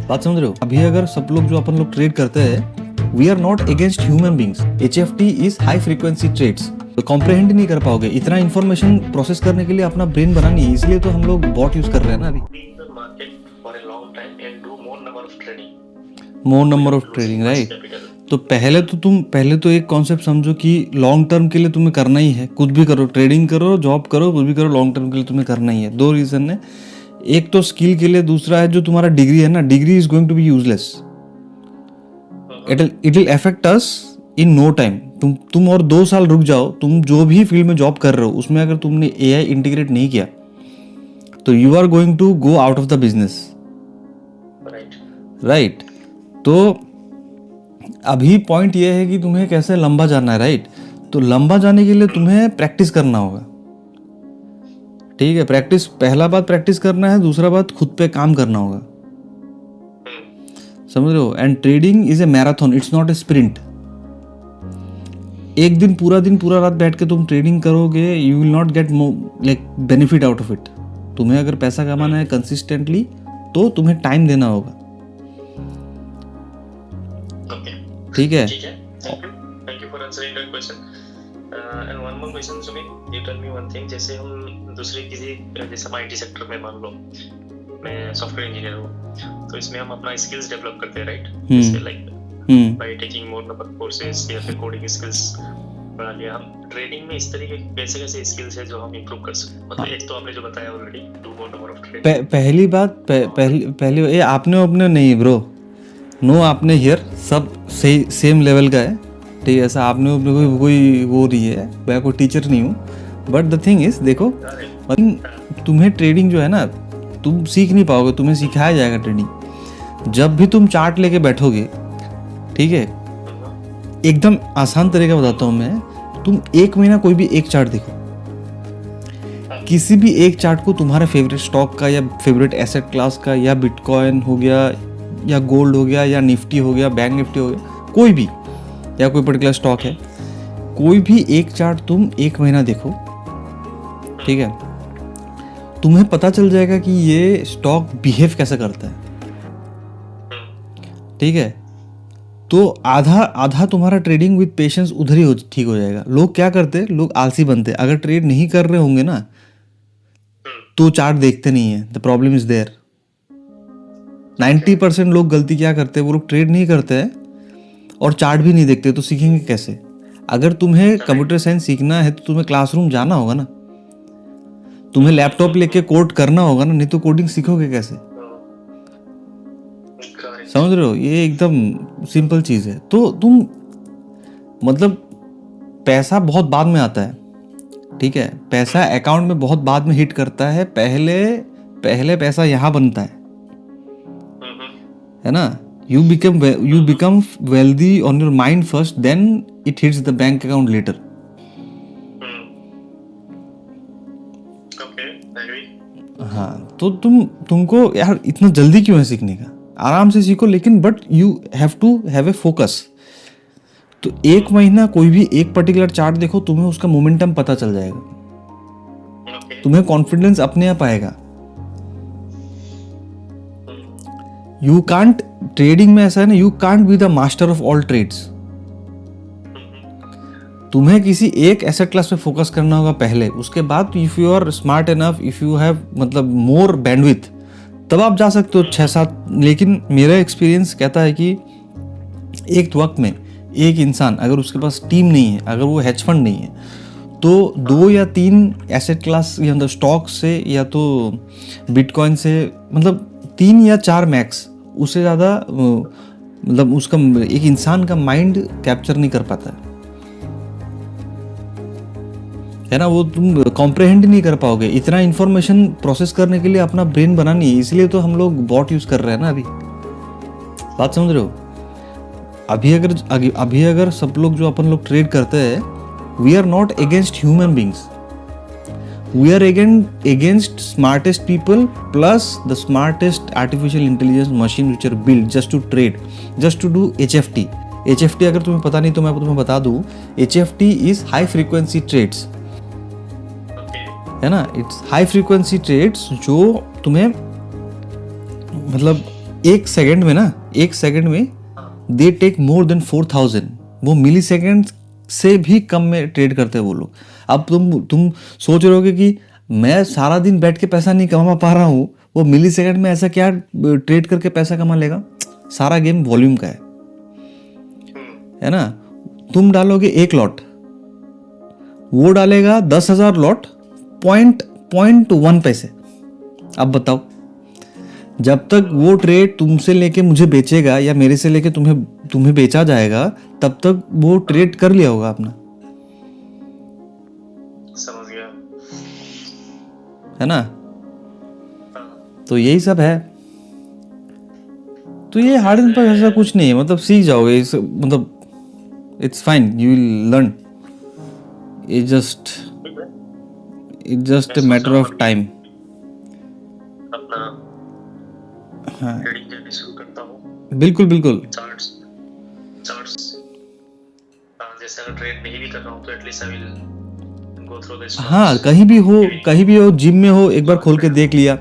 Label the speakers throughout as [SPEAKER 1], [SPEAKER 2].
[SPEAKER 1] बात समझ रहे हो? अभी अगर सब लोग जो अपन लोग ट्रेड करते हैं, we are not against human beings. HFT is high frequency trades. तो कॉम्प्रहेंड नहीं कर पाओगे, इतना इन्फॉर्मेशन प्रोसेस करने के लिए अपना ब्रेन बना नहीं है, इसलिए तो हम लोग बॉट यूज कर रहे हैं ना अभी। मोर नंबर ऑफ ट्रेडिंग, राइट। तो पहले तो एक कॉन्सेप्ट समझो कि लॉन्ग टर्म के लिए तुम्हें करना ही है, कुछ भी करो, ट्रेडिंग करो, जॉब करो, कुछ भी करो, लॉन्ग टर्म के लिए तुम्हें करना ही है। दो रीजन है, एक तो स्किल के लिए, दूसरा है जो तुम्हारा डिग्री है ना, degree is going to be useless. It will affect us in no time. तुम और 2 साल रुक जाओ, तुम जो भी फील्ड में जॉब कर रहे हो उसमें अगर तुमने AI इंटीग्रेट नहीं किया तो you are going to go out of the business, right. तो अभी पॉइंट ये है कि तुम्हें कैसे लंबा जाना है, राइट। तो लंबा जाने के लिए तुम्हें प्रैक्टिस करना होगा, ठीक है। प्रैक्टिस, पहला बात प्रैक्टिस करना है, दूसरा बात खुद पे काम करना होगा, समझ रहे हो। And trading is a marathon, it's not a sprint. एक दिन पूरा रात बैठ के तुम ट्रेडिंग करोगे, you will not get like benefit out of it. तुम्हें अगर पैसा कमाना है कंसिस्टेंटली तो तुम्हें टाइम देना होगा, ठीक है।
[SPEAKER 2] Thank you for answering that question. And one more question, Sumit. You tell me one thing. जैसे हम दूसरे किसी, जैसे IT सेक्टर में मान लो मैं सॉफ्टवेयर इंजीनियर हूँ, तो इसमें हम अपना स्किल्स डेवलप करते हैं, राइट। जैसे like by taking more number courses या फिर कोडिंग स्किल्स बढ़ा लिया। हम ट्रेडिंग में इस तरीके कैसे कैसे स्किल्स है जो हम इंप्रूव कर सकते हैं? मतलब एक तो आपने जो बताया already, do more number of trading.
[SPEAKER 1] पहली बात, पहली ये आपने अपने नहीं ब्रो, नो आपने हियर सब सही सेम लेवल का है, ठीक है। ऐसा आपने अपने कोई वो नहीं है, मैं कोई टीचर नहीं हूँ। बट द थिंग इज, देखो तुम्हें ट्रेडिंग जो है ना, तुम सीख नहीं पाओगे, तुम्हें सिखाया जाएगा ट्रेडिंग। जब भी तुम चार्ट लेके बैठोगे, ठीक है, एकदम आसान तरीका बताता हूँ मैं। तुम 1 महीना कोई भी एक चार्ट देखो, किसी भी एक चार्ट को, तुम्हारे फेवरेट स्टॉक का या फेवरेट एसेट क्लास का, या बिटकॉइन हो गया या गोल्ड हो गया या निफ्टी हो गया, बैंक निफ्टी हो गया, कोई भी, या कोई पर्टिकुलर स्टॉक है, कोई भी एक चार्ट तुम 1 महीना देखो, ठीक है। तुम्हें पता चल जाएगा कि ये स्टॉक बिहेव कैसे करता है, ठीक है। तो आधा तुम्हारा ट्रेडिंग विद पेशेंस उधर ही ठीक हो जाएगा। लोग क्या करते हैं, लोग आलसी बनते हैं। अगर ट्रेड नहीं कर रहे होंगे ना तो चार्ट देखते नहीं है। The problem is there. 90% लोग गलती क्या करते हैं, वो लोग ट्रेड नहीं करते हैं और चार्ट भी नहीं देखते, तो सीखेंगे कैसे? अगर तुम्हें कंप्यूटर साइंस सीखना है तो तुम्हें क्लासरूम जाना होगा ना, तुम्हें लैपटॉप लेके कोड करना होगा ना, नहीं तो कोडिंग सीखोगे कैसे? समझ रहे हो? ये एकदम सिंपल चीज़ है। तो तुम मतलब पैसा बहुत बाद में आता है, ठीक है। पैसा अकाउंट में बहुत बाद में हिट करता है, पहले पैसा यहाँ बनता है ना। You become wealthy on your mind first, then it hits the bank account later.
[SPEAKER 2] Okay, I agree.
[SPEAKER 1] हाँ, तो तुमको यार इतना जल्दी क्यों है सीखने का? आराम से सीखो, लेकिन but you have to have a focus. तो 1 महीना कोई भी एक पर्टिकुलर चार्ट देखो, तुम्हें उसका मोमेंटम पता चल जाएगा, तुम्हें कॉन्फिडेंस अपने आप आएगा। यू कांट, ट्रेडिंग में ऐसा है ना, you can't be the master of all trades. तुम्हें किसी एक एसेट क्लास पे फोकस करना होगा पहले, उसके बाद if you are smart enough, if you have मतलब मोर बैंडविथ, तब आप जा सकते हो 6-7। लेकिन मेरा एक्सपीरियंस कहता है कि एक वक्त में एक इंसान, अगर उसके पास टीम नहीं है, अगर वो हेज फंड नहीं है, तो 2 या 3 एसेट क्लास या मतलब स्टॉक से या तो बिटकॉइन से, मतलब 3 या 4 मैक्स, उससे ज़्यादा मतलब उसका एक इंसान का माइंड कैप्चर नहीं कर पाता है ना। वो तुम कॉम्प्रहेंड नहीं कर पाओगे, इतना इन्फॉर्मेशन प्रोसेस करने के लिए अपना ब्रेन बना नहीं है, इसलिए तो हम लोग बॉट यूज़ कर रहे हैं ना अभी। बात समझ रहे हो? अभी अगर सब लोग जो अपन लोग ट्रेड करते हैं, we are not against human beings, we are against smartest people plus the smartest artificial intelligence machine which are built just to trade, just to do HFT. HFT अगर तुम्हें पता नहीं तो मैं तुम्हें बता दूं, HFT is high frequency trades, है ना। इट्स हाई फ्रीक्वेंसी ट्रेड्स जो तुम्हें मतलब एक सेकंड में ना, एक सेकंड में दे टेक मोर देन 4000, वो मिली सेकेंड से भी कम में ट्रेड करते हैं वो लोग। अब तुम सोच रहे होगे कि मैं सारा दिन बैठ के पैसा नहीं कमा पा रहा हूँ, वो मिली सेकेंड में ऐसा क्या ट्रेड करके पैसा कमा लेगा? सारा गेम वॉल्यूम का है ना। तुम डालोगे 1 लॉट, वो डालेगा 10,000 लॉट, 0.1 पैसे। अब बताओ, जब तक वो ट्रेड तुमसे लेके मुझे बेचेगा या मेरे से लेके तुम्हें बेचा जाएगा, तब तक वो ट्रेड कर लिया होगा अपना,
[SPEAKER 2] समझ गया,
[SPEAKER 1] है ना। तो यही सब है। तो ये हार्ड एंड फास्ट ऐसा कुछ नहीं है, मतलब सीख जाओगे, मतलब it's fine, you will learn. It's just a matter of time.
[SPEAKER 2] अपना
[SPEAKER 1] हाँ
[SPEAKER 2] ट्रेडिंग जर्नी शुरू करता हूँ।
[SPEAKER 1] बिल्कुल बिल्कुल।
[SPEAKER 2] चार्ट्स जैसे अगर ट्रेड नहीं भी कर रहा हूँ तो at least I will go through this.
[SPEAKER 1] हाँ, कहीं भी हो, जिम में हो, एक बार खोल के देख लिया,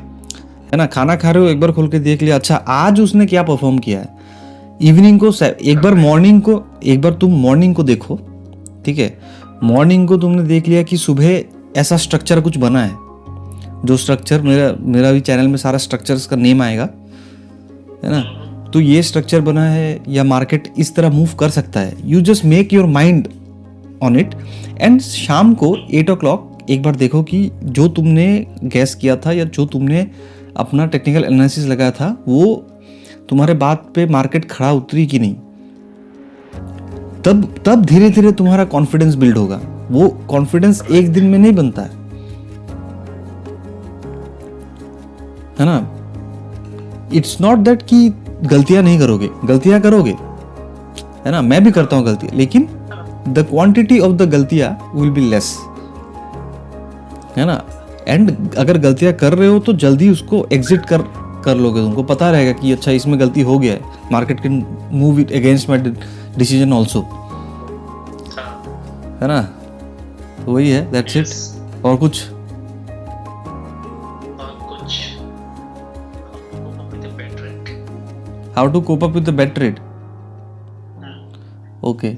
[SPEAKER 1] है ना। खाना खा रहे हो, एक बार खोल के देख लिया, अच्छा आज उसने क्या परफॉर्म किया है। इवनिंग को एक बार, मॉर्निंग को एक बार तुम मॉर्निंग को देखो, ठीक है। मॉर्निंग को तुमने देख लिया कि सुबह ऐसा स्ट्रक्चर कुछ बना है, जो स्ट्रक्चर मेरा भी चैनल में सारा स्ट्रक्चर्स का नेम आएगा, है ना। तो ये स्ट्रक्चर बना है या मार्केट इस तरह मूव कर सकता है। You just make your mind on it, and शाम को 8 o'clock एक बार देखो कि जो तुमने गैस किया था या जो तुमने अपना टेक्निकल एनालिसिस लगाया था, वो तुम्हारे बात पे मार्केट खड़ा उतरी कि नहीं। तब धीरे धीरे तुम्हारा कॉन्फिडेंस बिल्ड होगा। वो कॉन्फिडेंस एक दिन में नहीं बनता है ना। इट्स नॉट दैट कि गलतियां नहीं करोगे, गलतियां करोगे, है ना। मैं भी करता हूं गलतियां, लेकिन द क्वांटिटी ऑफ द गलतियां विल बी लेस, है ना। एंड अगर गलतियां कर रहे हो तो जल्दी उसको एग्जिट कर लोगे। तुमको पता रहेगा कि अच्छा इसमें गलती हो गया है, market can move it against my decision also, है ना। तो वही है, दैट्स इट। और कुछ how to cope up with the bad trade. Okay,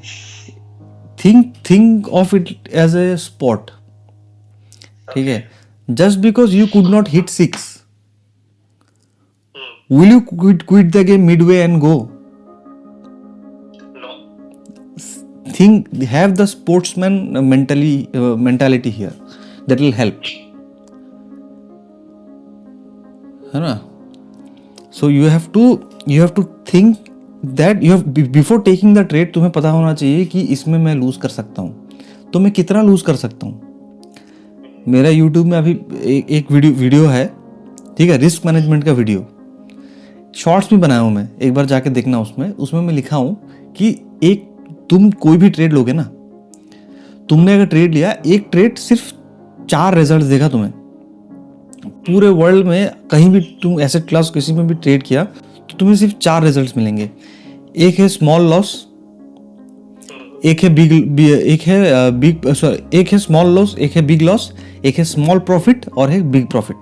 [SPEAKER 1] think of it as a sport, ठीक है। just because you could not hit 6, will you quit the game midway and go?
[SPEAKER 2] No.
[SPEAKER 1] Have the sportsman mentality here, that will help, है ना। so you have to think that you have, before taking the trade, तुम्हें पता होना चाहिए कि इसमें मैं loose कर सकता हूँ, तो मैं कितना लूज कर सकता हूँ। मेरा YouTube में अभी एक वीडियो है, ठीक है, रिस्क मैनेजमेंट का वीडियो, शॉर्ट्स भी बनाया हूँ मैं, एक बार जाके देखना। उसमें मैं लिखा हूँ कि तुम कोई भी ट्रेड लोगे ना, तुमने अगर ट्रेड लिया, एक ट्रेड सिर्फ 4 रिजल्ट देगा तुम्हें। पूरे वर्ल्ड में कहीं भी तुम एसेट क्लास किसी में भी ट्रेड किया तो तुम्हें सिर्फ 4 रिजल्ट्स मिलेंगे। एक है स्मॉल लॉस, एक है स्मॉल लॉस, एक है बिग लॉस, एक है स्मॉल प्रॉफिट और एक बिग प्रॉफिट।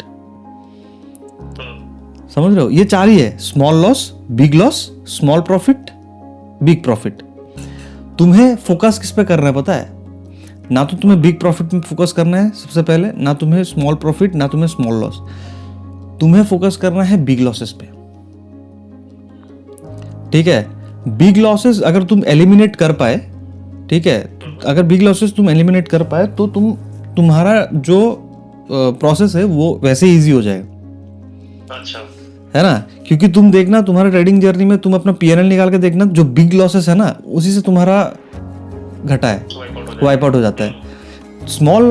[SPEAKER 1] समझ रहे हो, ये 4 ही है, small loss, big loss, small profit, big profit. तुम्हें फोकस किस पे करना है पता है? ना तो तुम्हें बिग प्रॉफिट में फोकस करना है सबसे पहले, ना तुम्हें स्मॉल प्रॉफिट, ना तुम्हें स्मॉल लॉस। तुम्हें फोकस करना है बिग लॉसेस पे, ठीक है। बिग लॉसेस अगर तुम एलिमिनेट कर पाए, ठीक है, अगर बिग लॉसेस तुम एलिमिनेट कर पाए तो तुम्हारा जो प्रोसेस है वो वैसे इजी हो जाएगा,
[SPEAKER 2] अच्छा,
[SPEAKER 1] है ना। क्योंकि तुम देखना, तुम्हारा ट्रेडिंग जर्नी में तुम अपना पीएनएल निकाल के देखना, जो बिग लॉसेस है ना, उसी से तुम्हारा घटा है, वाइप आउट हो जाता है। स्मॉल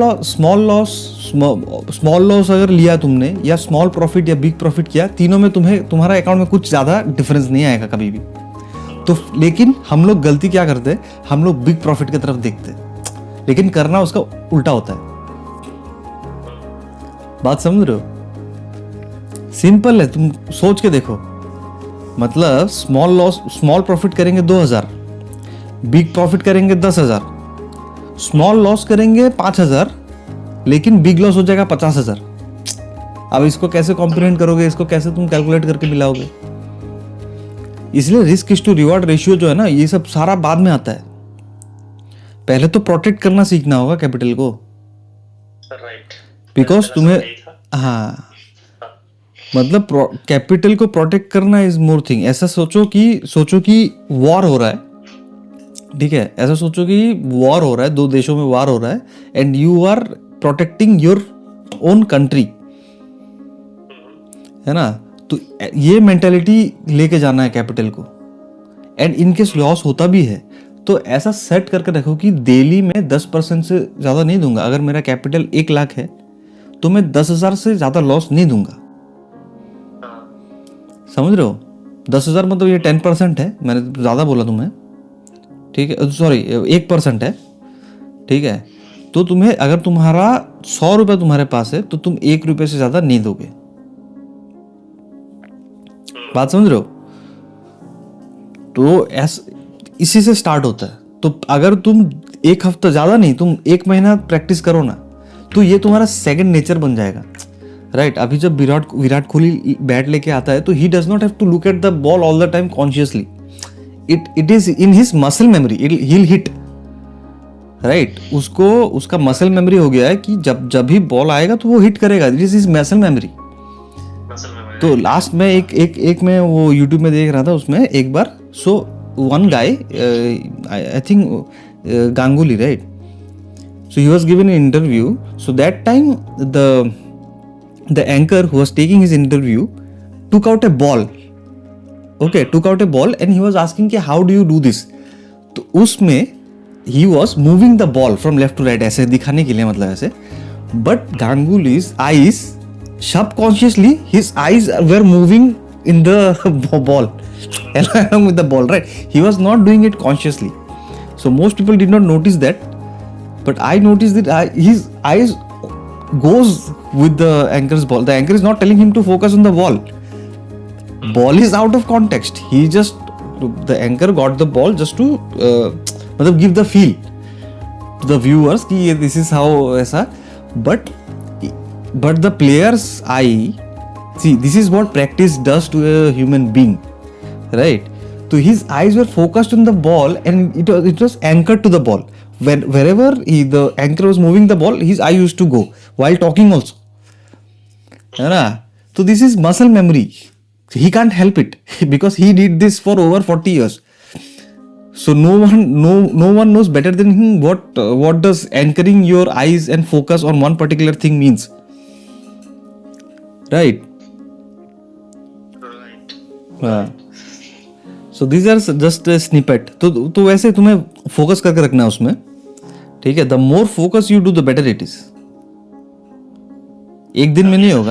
[SPEAKER 1] लॉस अगर लिया तुमने, या स्मॉल प्रॉफिट या बिग प्रॉफिट किया, तीनों में तुम्हारा अकाउंट में कुछ ज़्यादा डिफरेंस नहीं आएगा कभी भी। तो लेकिन हम लोग गलती क्या करते हैं, हम लोग बिग प्रॉफिट की तरफ देखते हैं, लेकिन करना उसका उल्टा होता है। बात समझ रहे हो? सिंपल है, तुम सोच के देखो। मतलब स्मॉल प्रॉफिट करेंगे 2000, बिग प्रॉफिट करेंगे 10,000, स्मॉल लॉस करेंगे 5,000, लेकिन बिग लॉस हो जाएगा 50,000। अब इसको कैसे कॉम्प्रिहेंड करोगे, इसको कैसे तुम कैलकुलेट करके मिलाओगे? इसलिए रिस्क टू रिवॉर्ड रेशियो जो है ना, ये सब सारा बाद में आता है। पहले तो प्रोटेक्ट करना सीखना होगा कैपिटल को,
[SPEAKER 2] राइट।
[SPEAKER 1] बिकॉज तुम्हें, हाँ मतलब कैपिटल को प्रोटेक्ट करना इज मोर थिंग। ऐसा सोचो कि वॉर हो रहा है, ठीक है, ऐसा सोचो कि वॉर हो रहा है, दो देशों में वॉर हो रहा है, and you are protecting your own country, है ना। तो ये मेंटालिटी लेके जाना है कैपिटल को। एंड इनकेस लॉस होता भी है तो ऐसा सेट करके रखो कि डेली में 10% से ज़्यादा नहीं दूंगा। अगर मेरा कैपिटल 1 लाख है तो मैं 10,000 से ज़्यादा लॉस नहीं दूंगा, समझ रहे हो। 10,000 मतलब ये 10% है, मैंने ज़्यादा बोला तुम्हें, ठीक है, सॉरी 1% है, ठीक है। तो तुम्हें अगर तुम्हारा 100 रुपये तुम्हारे पास है तो तुम 1 रुपये से ज़्यादा नहीं दोगे, बात समझ रहे हो। तो इसी से स्टार्ट होता है। तो अगर तुम 1 हफ्ता, ज़्यादा नहीं, तुम 1 महीना प्रैक्टिस करो ना, तो ये तुम्हारा सेकंड नेचर बन जाएगा, राइट। अभी जब विराट कोहली बैट लेके आता है तो he does not have to look at the ball all the time consciously, it is in his muscle memory, he will hit, right. उसको उसका मसल मेमोरी हो गया है कि जब भी बॉल आएगा तो वो हिट करेगा, it is his muscle memory. तो लास्ट में एक मैं वो यूट्यूब में देख रहा था, उसमें एक बार, so one guy, I think Ganguly, right, so he was given an interview. So that time the anchor who was taking his interview took out a ball, okay, took out a ball and he was asking कि how do you do this. तो उसमें he was moving the ball from left to right, ऐसे दिखाने के लिए, मतलब ऐसे, but Ganguly's eyes, subconsciously his eyes were moving in the ball along with the ball, right. He was not doing it consciously, so most people did not notice that. But I noticed that his eyes goes with the anchor's ball. The anchor is not telling him to focus on the ball. Ball is out of context. The anchor got the ball just to give the feel to the viewers कि ये this is how ऐसा. But the player's eye, see, this is what practice does to a human being, right? So his eyes were focused on the ball and it was anchored to the ball. Wherever the anchor was moving the ball, his eye used to go while talking also, है ना। So this is muscle memory. He can't help it because he did this for over 40 years. So no one knows better than him what does anchoring your eyes and focus on one particular thing means, right? So these are just a snippet. तो वैसे तुम्हें focus करके रखना है उसमें, ठीक है। The more focus you do the better it is. एक दिन में नहीं होगा।